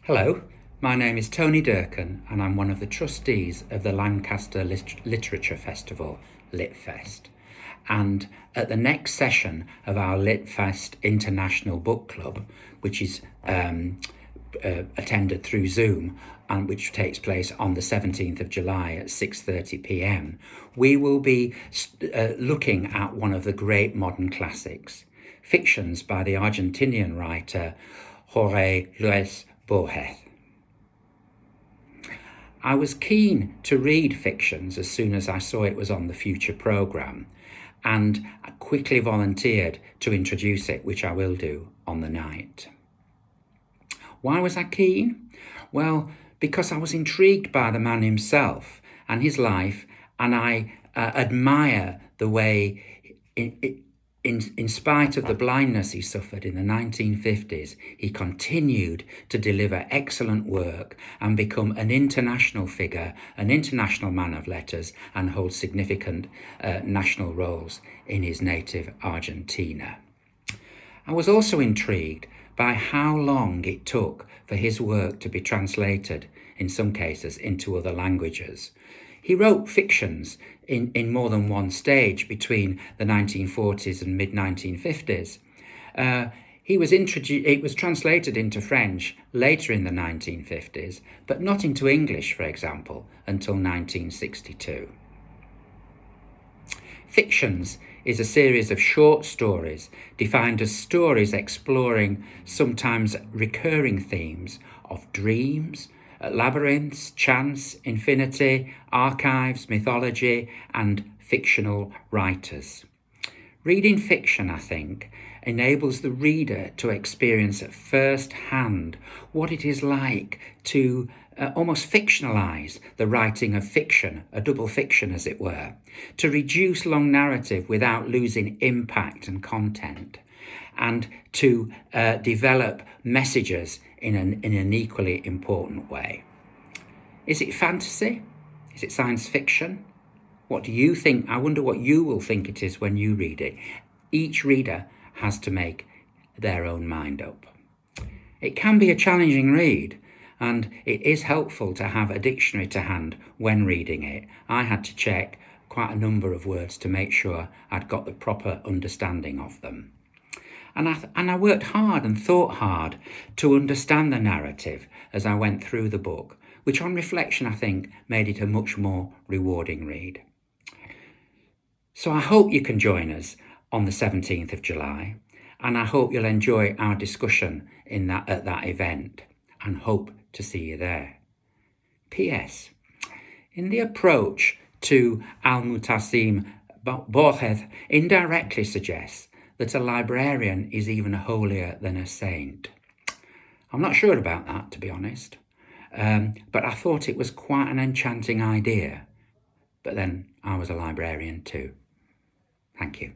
Hello, my name is Tony Durcan and I'm one of the trustees of the Lancaster Literature Festival, Litfest. And at the next session of our Litfest International Book Club, which is attended through Zoom and which takes place on the 17th of July at 6:30 p.m, we will be looking at one of the great modern classics, fictions by the Argentinian writer Jorge Borges. I was keen to read fictions as soon as I saw it was on the future programme, and I quickly volunteered to introduce it, which I will do on the night. Why was I keen? Well, because I was intrigued by the man himself and his life, and I admire the way, in spite of the blindness he suffered in the 1950s, he continued to deliver excellent work and become an international figure, an international man of letters, and hold significant national roles in his native Argentina. I was also intrigued by how long it took for his work to be translated, in some cases, into other languages. He wrote fictions in more than one stage between the 1940s and mid-1950s. It was translated into French later in the 1950s, but not into English, for example, until 1962. Fictions is a series of short stories defined as stories exploring sometimes recurring themes of dreams, labyrinths, chance, infinity, archives, mythology, and fictional writers. Reading fiction, I think, enables the reader to experience at first hand what it is like to almost fictionalise the writing of fiction, a double fiction as it were, to reduce long narrative without losing impact and content, and to develop messages in an equally important way. Is it fantasy? Is it science fiction? What do you think? I wonder what you will think it is when you read it. Each reader has to make their own mind up. It can be a challenging read, and it is helpful to have a dictionary to hand when reading it. I had to check quite a number of words to make sure I'd got the proper understanding of them. And I worked hard and thought hard to understand the narrative as I went through the book, which on reflection I think made it a much more rewarding read. So I hope you can join us on the 17th of July, and I hope you'll enjoy our discussion at that event, and hope to see you there. P.S. In the approach to Al-Mutasim, Borges indirectly suggests that a librarian is even holier than a saint. I'm not sure about that, to be honest, but I thought it was quite an enchanting idea. But then I was a librarian too. Thank you.